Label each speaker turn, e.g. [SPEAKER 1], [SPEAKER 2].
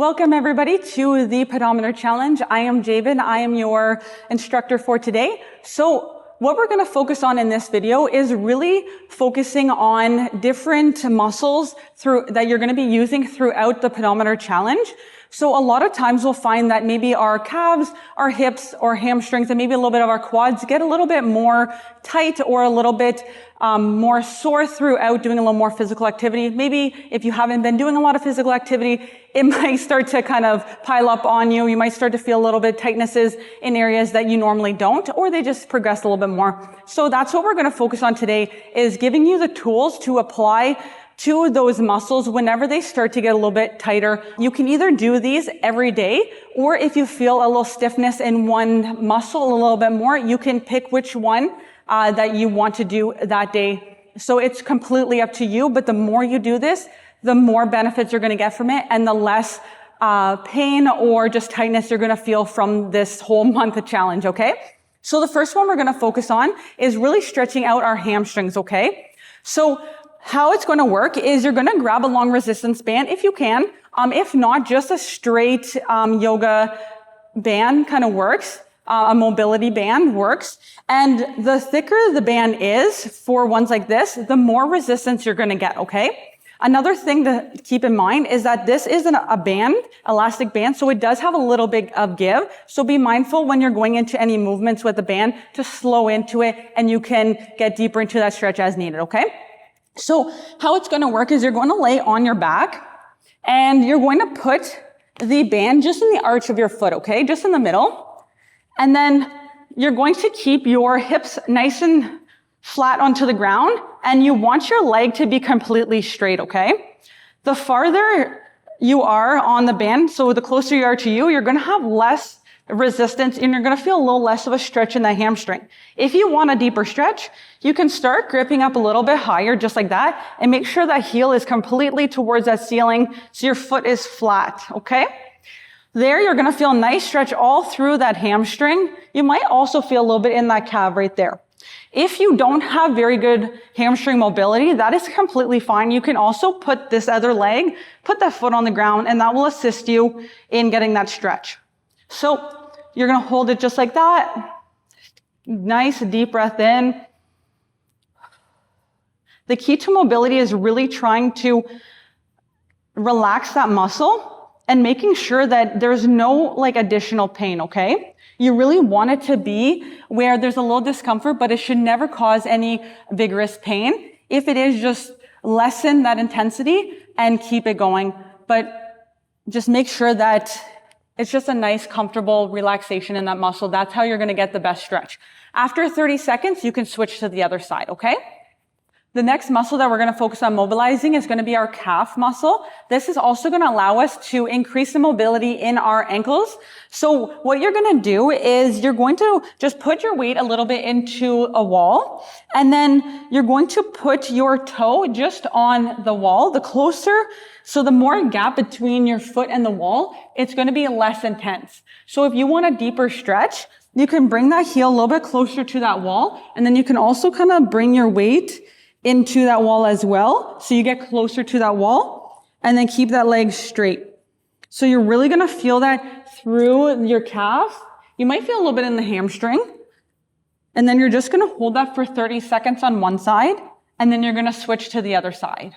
[SPEAKER 1] Welcome everybody to the pedometer challenge. I am Javen. I am your instructor for today. So what we're going to focus on in this video is really focusing on different muscles that you're going to be using throughout the pedometer challenge. So a lot of times we'll find that maybe our calves, our hips, or hamstrings, and maybe a little bit of our quads get a little bit more tight or a little bit more sore throughout doing a little more physical activity. Maybe if you haven't been doing a lot of physical activity, it might start to kind of pile up on you. You might start to feel a little bit tightnesses in areas that you normally don't, or they just progress a little bit more. So that's what we're going to focus on today, is giving you the tools to apply to those muscles whenever they start to get a little bit tighter. You can either do these every day, or if you feel a little stiffness in one muscle a little bit more, you can pick which one that you want to do that day. So it's completely up to you, but the more you do this, the more benefits you're going to get from it, and the less pain or just tightness you're going to feel from this whole month of challenge, okay? So the first one we're going to focus on is really stretching out our hamstrings, okay? So how it's going to work is you're going to grab a long resistance band if you can. If not, just a straight yoga band kind of works. A mobility band works. And the thicker the band is for ones like this, the more resistance you're going to get, okay? Another thing to keep in mind is that this isn't a band, elastic band, so it does have a little bit of give. So be mindful when you're going into any movements with the band to slow into it, and you can get deeper into that stretch as needed, okay? So how it's going to work is you're going to lay on your back, and you're going to put the band just in the arch of your foot, okay? Just in the middle. And then you're going to keep your hips nice and flat onto the ground, and you want your leg to be completely straight, okay? The farther you are on the band, so the closer you are to you, you're going to have less resistance, and you're going to feel a little less of a stretch in the hamstring. If you want a deeper stretch, you can start gripping up a little bit higher, just like that, and make sure that heel is completely towards that ceiling so your foot is flat, okay? There, you're going to feel a nice stretch all through that hamstring. You might also feel a little bit in that calf right there. If you don't have very good hamstring mobility, that is completely fine. You can also put this other leg, put that foot on the ground, and that will assist you in getting that stretch. So you're going to hold it just like that. Nice deep breath in. The key to mobility is really trying to relax that muscle and making sure that there's no additional pain, okay? You really want it to be where there's a little discomfort, but it should never cause any vigorous pain. If it is, just lessen that intensity and keep it going. But just make sure that it's just a nice, comfortable relaxation in that muscle. That's how you're going to get the best stretch. After 30 seconds, you can switch to the other side, okay? The next muscle that we're going to focus on mobilizing is going to be our calf muscle. This is also going to allow us to increase the mobility in our ankles. So what you're going to do is you're going to just put your weight a little bit into a wall, and then you're going to put your toe just on the wall. The closer, so the more gap between your foot and the wall, it's going to be less intense. So if you want a deeper stretch, you can bring that heel a little bit closer to that wall, and then you can also kind of bring your weight into that wall as well. So you get closer to that wall, and then keep that leg straight. So you're really going to feel that through your calf. You might feel a little bit in the hamstring. And then you're just going to hold that for 30 seconds on one side, and then you're going to switch to the other side.